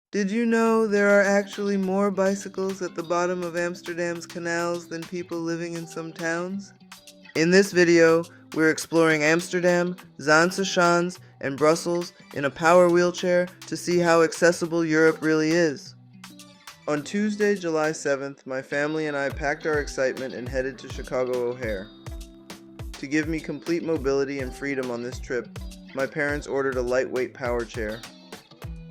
Did you know there are actually more bicycles at the bottom of Amsterdam's canals than people living in some towns? In this video, we're exploring Amsterdam, Zaanse Schans, and Brussels in a power wheelchair to see how accessible Europe really is. On Tuesday, July 7th, my family and I packed our excitement and headed to Chicago O'Hare. To give me complete mobility and freedom on this trip, my parents ordered a lightweight power chair.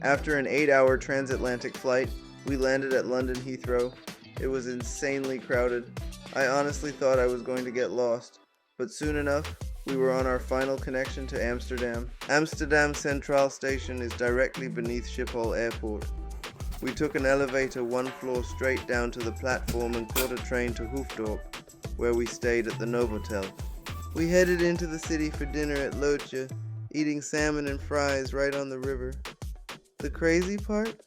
After an 8-hour transatlantic flight, we landed at London Heathrow. It was insanely crowded. I honestly thought I was going to get lost, but soon enough, we were on our final connection to Amsterdam. Amsterdam Central Station is directly beneath Schiphol Airport. We took an elevator one floor straight down to the platform and caught a train to Hoofddorp, where we stayed at the Novotel. We headed into the city for dinner at Lootje, eating salmon and fries right on the river. The crazy part?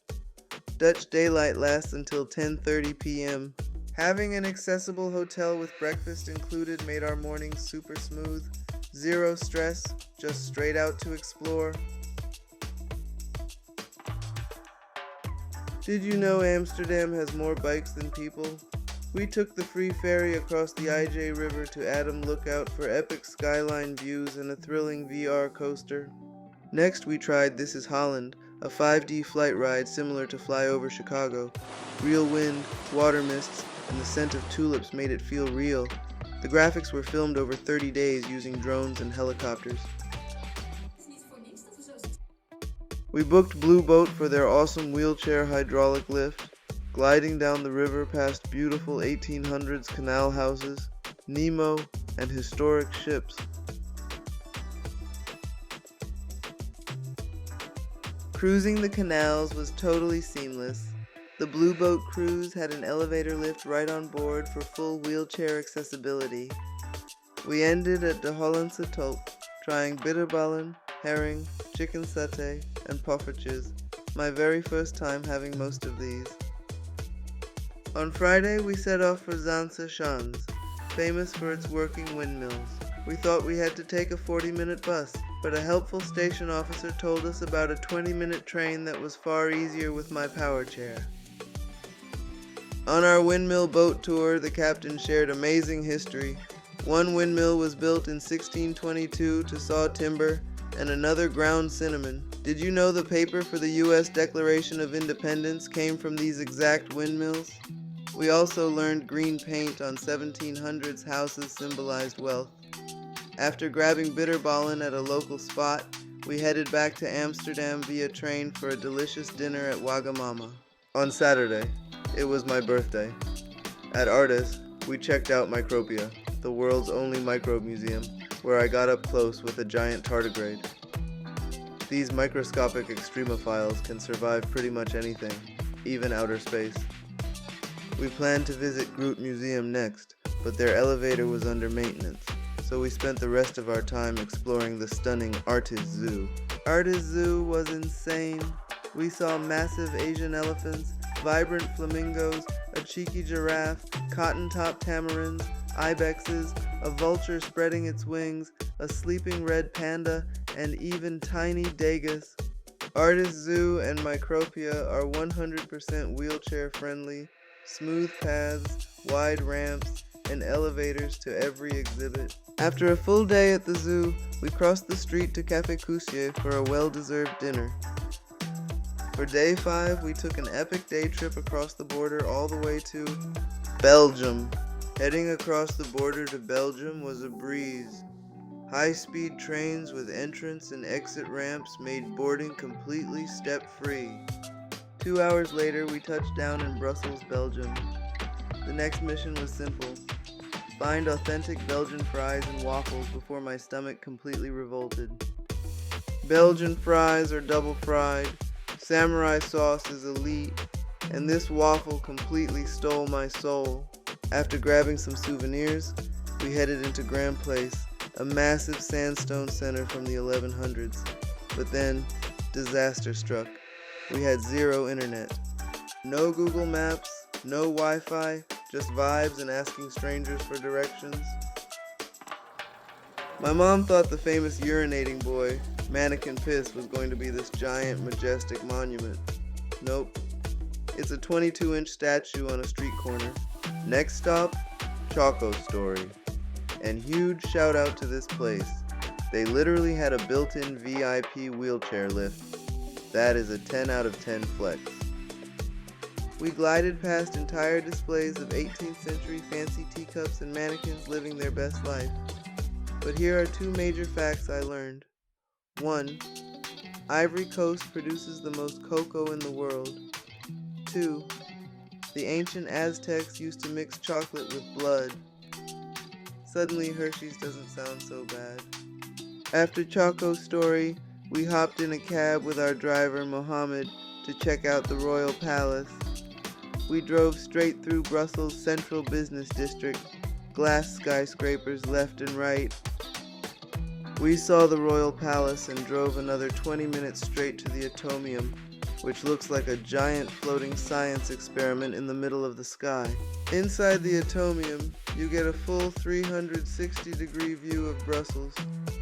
Dutch daylight lasts until 10:30 p.m. Having an accessible hotel with breakfast included made our mornings super smooth. Zero stress, just straight out to explore. Did you know Amsterdam has more bikes than people? We took the free ferry across the IJ River to Adam Lookout for epic skyline views and a thrilling VR coaster. Next we tried This is Holland, a 5D flight ride similar to Flyover Chicago. Real wind, water mists, and the scent of tulips made it feel real. The graphics were filmed over 30 days using drones and helicopters. We booked Blue Boat for their awesome wheelchair hydraulic lift, gliding down the river past beautiful 1800s canal houses, NEMO, and historic ships. Cruising the canals was totally seamless. The Blue Boat cruise had an elevator lift right on board for full wheelchair accessibility. We ended at de Hollandse Tulp, trying Bitterballen, herring, chicken satay, and poffertjes, my very first time having most of these. On Friday, we set off for Zaanse Schans, famous for its working windmills. We thought we had to take a 40-minute bus, but a helpful station officer told us about a 20-minute train that was far easier with my power chair. On our windmill boat tour, the captain shared amazing history. One windmill was built in 1622 to saw timber, and another ground cinnamon. Did you know the paper for the U.S. Declaration of Independence came from these exact windmills? We also learned green paint on 1700s houses symbolized wealth. After grabbing Bitterballen at a local spot, we headed back to Amsterdam via train for a delicious dinner at Wagamama. On Saturday, it was my birthday. At Artis, we checked out Micropia, the world's only microbe museum, where I got up close with a giant tardigrade. These microscopic extremophiles can survive pretty much anything, even outer space. We planned to visit Groot Museum next, but their elevator was under maintenance, so we spent the rest of our time exploring the stunning Artis Zoo. Artis Zoo was insane. We saw massive Asian elephants, vibrant flamingos, a cheeky giraffe, cotton-top tamarins, ibexes, a vulture spreading its wings, a sleeping red panda, and even tiny dagus. Artis Zoo and Micropia are 100% wheelchair friendly, smooth paths, wide ramps, and elevators to every exhibit. After a full day at the zoo, we crossed the street to Café Coussier for a well-deserved dinner. For day 5, we took an epic day trip across the border all the way to Belgium. Heading across the border to Belgium was a breeze. High-speed trains with entrance and exit ramps made boarding completely step-free. 2 hours later, we touched down in Brussels, Belgium. The next mission was simple. Find authentic Belgian fries and waffles before my stomach completely revolted. Belgian fries are double fried, samurai sauce is elite, and this waffle completely stole my soul. After grabbing some souvenirs, we headed into Grand Place, a massive sandstone center from the 1100s. But then, disaster struck. We had zero internet. No Google Maps, no Wi-Fi, just vibes and asking strangers for directions. My mom thought the famous urinating boy, Mannequin Piss, was going to be this giant, majestic monument. Nope. It's a 22-inch statue on a street corner. Next stop, Choco Story. And huge shout out to this place. They literally had a built-in VIP wheelchair lift. That is a 10 out of 10 flex. We glided past entire displays of 18th century fancy teacups and mannequins living their best life. But here are two major facts I learned. 1. Ivory Coast produces the most cocoa in the world. 2. The ancient Aztecs used to mix chocolate with blood. Suddenly Hershey's doesn't sound so bad. After Choco Story, we hopped in a cab with our driver Mohammed to check out the Royal Palace. We drove straight through Brussels' central business district, glass skyscrapers left and right. We saw the Royal Palace and drove another 20 minutes straight to the Atomium, which looks like a giant floating science experiment in the middle of the sky. Inside the Atomium, you get a full 360-degree view of Brussels,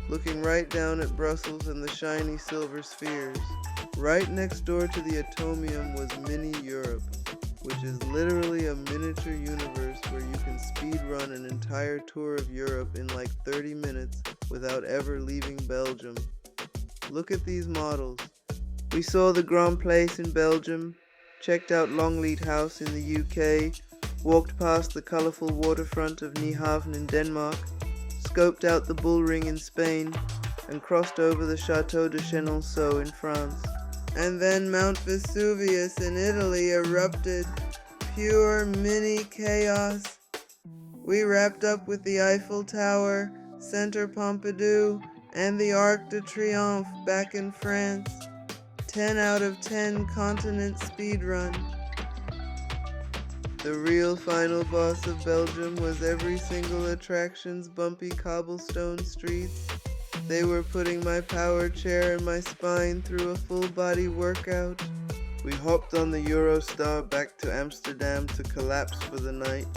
looking right down at Brussels and the shiny silver spheres. Right next door to the Atomium was Mini Europe, which is literally a miniature universe where you can speedrun an entire tour of Europe in like 30 minutes without ever leaving Belgium. Look at these models. We saw the Grand Place in Belgium, checked out Longleat House in the UK, walked past the colourful waterfront of Nijhaven in Denmark, scoped out the Bull Ring in Spain, and crossed over the Château de Chenonceau in France. And then Mount Vesuvius in Italy erupted. Pure mini chaos. We wrapped up with the Eiffel Tower, Centre Pompidou, and the Arc de Triomphe back in France. 10 out of 10 continent speedrun. The real final boss of Belgium was every single attraction's bumpy cobblestone streets. They were putting my power chair and my spine through a full body workout. We hopped on the Eurostar back to Amsterdam to collapse for the night.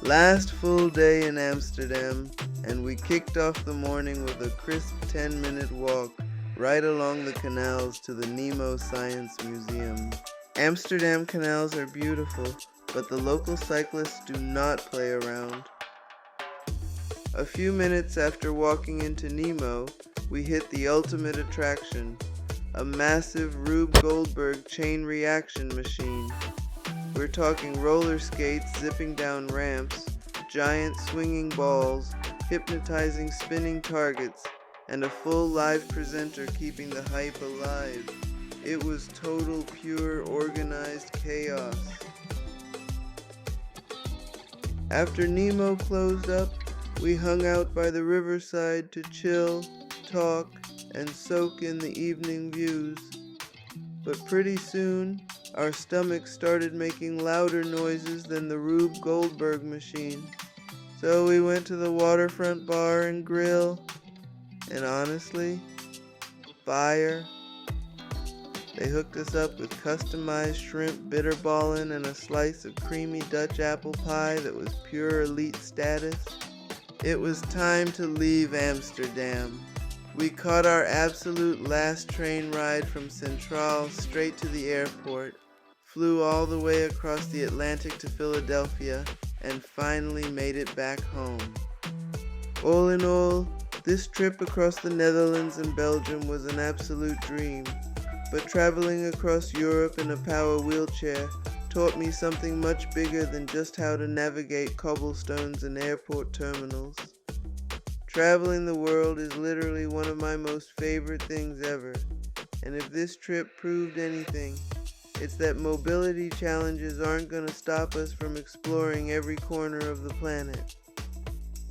Last full day in Amsterdam, and we kicked off the morning with a crisp 10-minute walk right along the canals to the NEMO Science Museum. Amsterdam canals are beautiful, but the local cyclists do not play around. A few minutes after walking into NEMO, we hit the ultimate attraction, a massive Rube Goldberg chain reaction machine. We're talking roller skates zipping down ramps, giant swinging balls, hypnotizing spinning targets, and a full live presenter keeping the hype alive. It was total, pure, organized chaos. After NEMO closed up, we hung out by the riverside to chill, talk, and soak in the evening views. But pretty soon, our stomachs started making louder noises than the Rube Goldberg machine. So we went to the waterfront bar and grill, and honestly, fire. They hooked us up with customized shrimp bitterballen and a slice of creamy Dutch apple pie that was pure elite status. It was time to leave Amsterdam. We caught our absolute last train ride from Central straight to the airport, flew all the way across the Atlantic to Philadelphia, and finally made it back home. All in all, this trip across the Netherlands and Belgium was an absolute dream, but traveling across Europe in a power wheelchair taught me something much bigger than just how to navigate cobblestones and airport terminals. Traveling the world is literally one of my most favorite things ever, and if this trip proved anything, it's that mobility challenges aren't going to stop us from exploring every corner of the planet.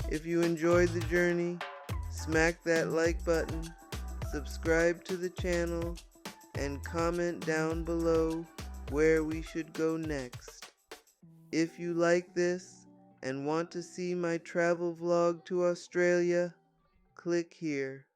If you enjoyed the journey, smack that like button, subscribe to the channel, and comment down below where we should go next. If you like this and want to see my travel vlog to Australia, click here.